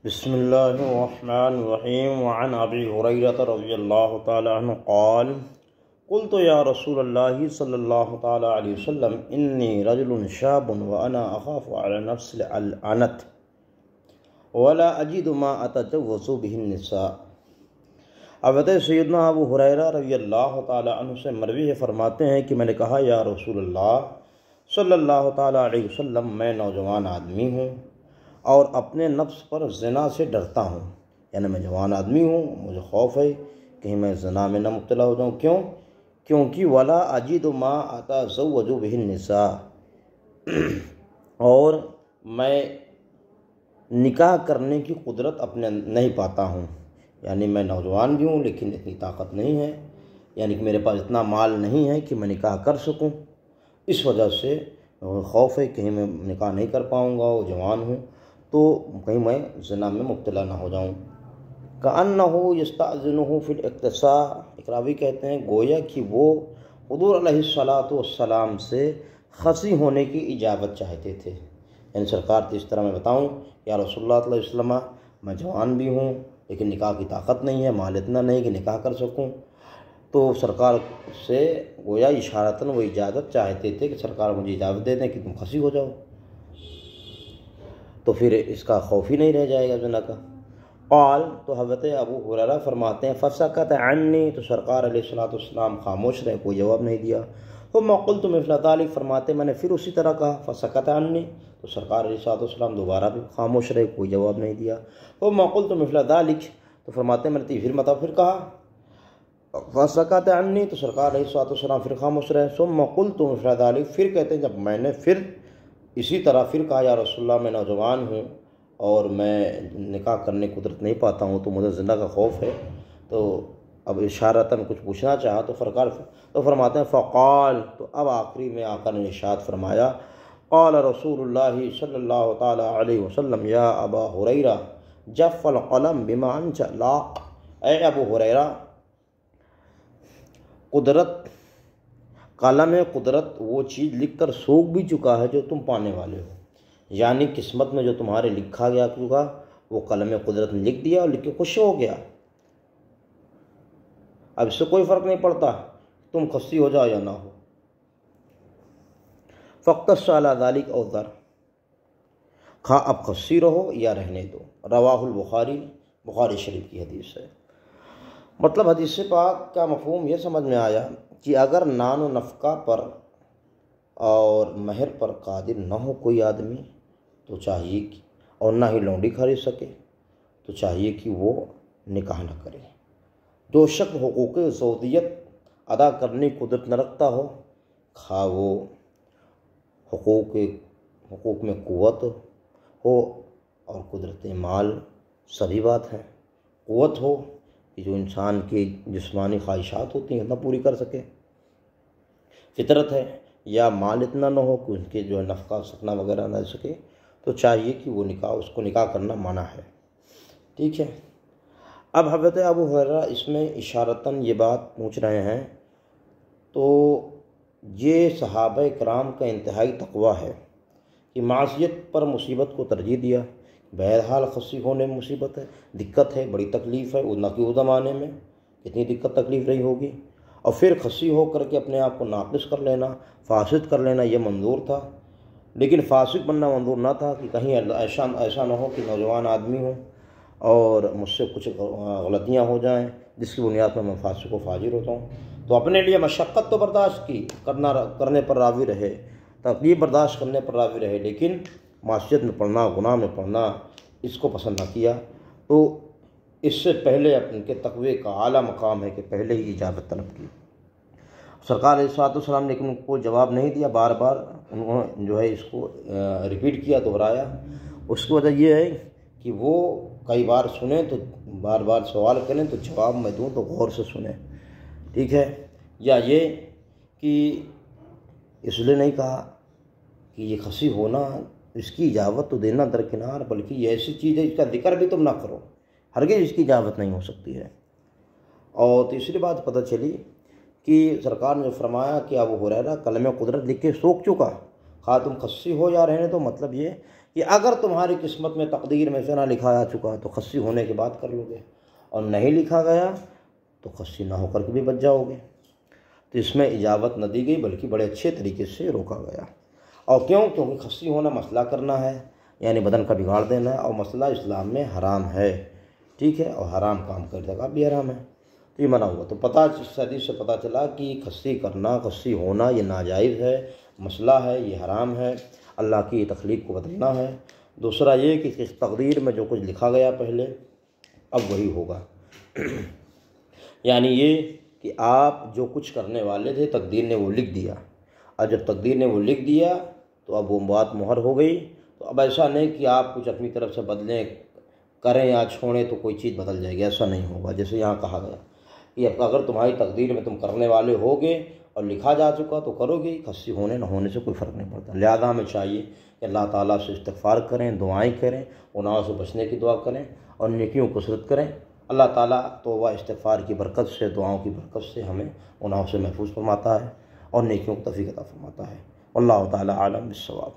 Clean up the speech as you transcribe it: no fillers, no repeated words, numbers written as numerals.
بسم اللہ الرحمن الرحیم وعن ابی ہریرہ رضی اللہ تعالی عنہ قال قلت یا رسول اللہ صلی اللہ تعالی علیہ وسلم انی رجل شاب وانا اخاف علی نفس العنت ولا اجد ما اتجوز به النساء۔ حضرت سیدنا ابو ہریرہ رضی اللہ تعالی عنہ سے مروی ہے، فرماتے ہیں کہ میں نے کہا یا رسول اللہ صلی اللہ تعالی علیہ وسلم، میں نوجوان آدمی ہوں اور اپنے نفس پر زنا سے ڈرتا ہوں، یعنی میں جوان آدمی ہوں، مجھے خوف ہے کہیں میں زنا میں نہ مبتلا ہو جاؤں۔ کیونکہ ولا اجد ما اتزوج به النساء، اور میں نکاح کرنے کی قدرت اپنے نہیں پاتا ہوں، یعنی میں نوجوان بھی ہوں لیکن اتنی طاقت نہیں ہے، یعنی کہ میرے پاس اتنا مال نہیں ہے کہ میں نکاح کر سکوں، اس وجہ سے خوف ہے کہیں میں نکاح نہیں کر پاؤں گا، اور جوان ہوں تو کہیں میں زنا میں مبتلا نہ ہو جاؤں۔ کأنہ یستأذنہ فی الاقتصاء، اقراوی کہتے ہیں گویا کہ وہ حضور علیہ الصلاۃ والسلام سے خصی ہونے کی اجازت چاہتے تھے، یعنی سرکار تو اس طرح میں بتاؤں یا رسول اللہ صلی اللہ علیہ وسلم، میں جوان بھی ہوں لیکن نکاح کی طاقت نہیں ہے، مال اتنا نہیں کہ نکاح کر سکوں، تو سرکار سے گویا اشارتاً وہ اجازت چاہتے تھے کہ سرکار مجھے اجازت دے دیں کہ تم خصی ہو جاؤ، تو پھر اس کا خوف ہی نہیں رہ جائے گا زنا کا۔ قال، تو حضرت ابو ہریرہ فرماتے ہیں فسکت عنی، تو سرکار علیہ الصلوۃ والسلام خاموش رہے، کوئی جواب نہیں دیا۔ ثم قلت مثل ذلك، فرماتے میں نے پھر اسی طرح کہا، فسکت عنی، تو سرکار علیہ الصلوۃ والسلام دوبارہ بھی خاموش رہے، کوئی جواب نہیں دیا۔ ثم قلت مثل ذلك، تو فرماتے میں نے پھر کہا، فسکت عنی، تو سرکار علیہ الصلوۃ والسلام پھر خاموش رہے۔ ثم قلت مثل ذلك، پھر کہتے ہیں جب میں نے پھر اسی طرح پھر کہا یا رسول اللہ میں نوجوان ہوں اور میں نکاح کرنے کی قدرت نہیں پاتا ہوں، تو مجھے زنا کا خوف ہے، تو اب اشارتاً کچھ پوچھنا چاہا تو فرماتے ہیں فقال، تو اب آخری میں آقا نے ارشاد فرمایا، قال رسول اللہ صلی اللہ تعالی علیہ وسلم یا ابا ہریرہ جف القلم بما انت لاق، اے ابو ہریرہ، قلم قدرت وہ چیز لکھ کر سوکھ بھی چکا ہے جو تم پانے والے ہو، یعنی قسمت میں جو تمہارے لکھا گیا چکا وہ قلم قدرت نے لکھ دیا اور لکھ کے خوش ہو گیا، اب اس سے کوئی فرق نہیں پڑتا تم خصی ہو جاؤ یا نہ ہو۔ فاقتص علی ذلک او ذر، اب خصی رہو یا رہنے دو، رواہ البخاری، بخاری شریف کی حدیث ہے۔ مطلب حدیث پاک کا مفہوم یہ سمجھ میں آیا کہ اگر نان و نفقہ پر اور مہر پر قادر نہ ہو کوئی آدمی تو چاہیے کہ، اور نہ ہی لونڈی خرید سکے تو چاہیے کہ وہ نکاح نہ کرے۔ جو شخص حقوق زوجیت ادا کرنے کی قدرت نہ رکھتا ہو، خواہ وہ حقوق میں قوت ہو اور قدرت مال، سبھی بات ہے، قوت ہو کہ جو انسان کی جسمانی خواہشات ہوتی ہیں نہ پوری کر سکے، فطرت ہے، یا مال اتنا نہ ہو کہ ان کے جو ہے نفقہ سکنا وغیرہ نہ سکے، تو چاہیے کہ وہ اس کو نکاح کرنا منع ہے، ٹھیک ہے۔ اب حضرت ابو ہریرہ اس میں اشارتاً یہ بات پوچھ رہے ہیں، تو یہ صحابہ کرام کا انتہائی تقویٰ ہے کہ معصیت پر مصیبت کو ترجیح دیا، بہرحال خصی ہونے میں مصیبت ہے، دقت ہے، بڑی تکلیف ہے، نہ کہ اس زمانے میں کتنی دقت تکلیف رہی ہوگی، اور پھر خصی ہو کر کے اپنے آپ کو ناقص کر لینا، فاسد کر لینا یہ منظور تھا، لیکن فاسق بننا منظور نہ تھا کہ کہیں ایسا نہ ہو کہ نوجوان آدمی ہوں اور مجھ سے کچھ غلطیاں ہو جائیں جس کی بنیاد پر میں فاسق و فاجر ہوتا ہوں، تو اپنے لیے مشقت تو برداشت کی، کرنے پر راضی رہے، تکلیف برداشت کرنے پر راضی رہے، لیکن معصیت میں پڑھنا، گناہ میں پڑھنا اس کو پسند نہ کیا، تو اس سے پہلے ان کے تقوی کا اعلیٰ مقام ہے کہ پہلے ہی اجازت طلب کی۔ سرکار علیہ الصلوۃ والسلام نے لیکن ان کو جواب نہیں دیا، بار بار انہوں نے جو ہے اس کو ریپیٹ کیا، دہرایا، اس کی وجہ یہ ہے کہ وہ کئی بار سنیں تو بار بار سوال کریں تو جواب میں دوں تو غور سے سنیں، ٹھیک ہے، یا یہ کہ اس لیے نہیں کہا کہ یہ خصی ہونا، اس کی اجازت تو دینا درکنار، بلکہ یہ ایسی چیز ہے اس کا ذکر بھی تم نہ کرو، ہرگز اس کی اجازت نہیں ہو سکتی ہے۔ اور تیسری بات پتہ چلی کہ سرکار نے فرمایا کہ ابو ہریرہ قلم قدرت لکھ کے سوکھ چکا، خواہ تم خصی ہو یا رہنے، تو مطلب یہ کہ اگر تمہاری قسمت میں تقدیر میں سے نہ لکھا آ چکا تو خصی ہونے کے بعد کر لو گے، اور نہیں لکھا گیا تو خصی نہ ہو کر کے بھی بچ جاؤ گے۔ تو اس میں اجازت نہ دی گئی بلکہ بڑے اچھے طریقے سے روکا گیا۔ اور کیونکہ خصی ہونا مسئلہ کرنا ہے، یعنی بدن کا بگاڑ دینا ہے، اور مسئلہ اسلام میں حرام ہے، ٹھیک ہے، اور حرام کام کر جگہ بھی حرام ہے، تو یہ منع ہوا۔ تو اس حدیث سے پتہ چلا کہ خصی کرنا، خصی ہونا یہ ناجائز ہے، مسئلہ ہے، یہ حرام ہے، اللہ کی تخلیق کو بدلنا ہے۔ دوسرا یہ کہ اس تقدیر میں جو کچھ لکھا گیا پہلے اب وہی ہوگا، یعنی یہ کہ آپ جو کچھ کرنے والے تھے تقدیر نے وہ لکھ دیا، اور جب تقدیر نے وہ لکھ دیا تو اب وہ بات مہر ہو گئی۔ تو اب ایسا نہیں کہ آپ کچھ اپنی طرف سے بدلیں، کریں یا چھوڑیں تو کوئی چیز بدل جائے گی، ایسا نہیں ہوگا۔ جیسے یہاں کہا گیا کہ اگر تمہاری تقدیر میں تم کرنے والے ہوگے اور لکھا جا چکا تو کرو گے، خصی ہونے نہ ہونے سے کوئی فرق نہیں پڑتا۔ لہذا ہمیں چاہیے کہ اللہ تعالیٰ سے استغفار کریں، دعائیں کریں، گناہوں سے بچنے کی دعا کریں اور نیکیوں کو کثرت کریں۔ اللہ تعالیٰ توبہ استغفار کی برکت سے، دعاؤں کی برکت سے ہمیں گناہوں سے محفوظ فرماتا ہے اور نیکیوں کو توفیق عطا فرماتا ہے۔ واللہ تعالیٰ عالم بالصواب۔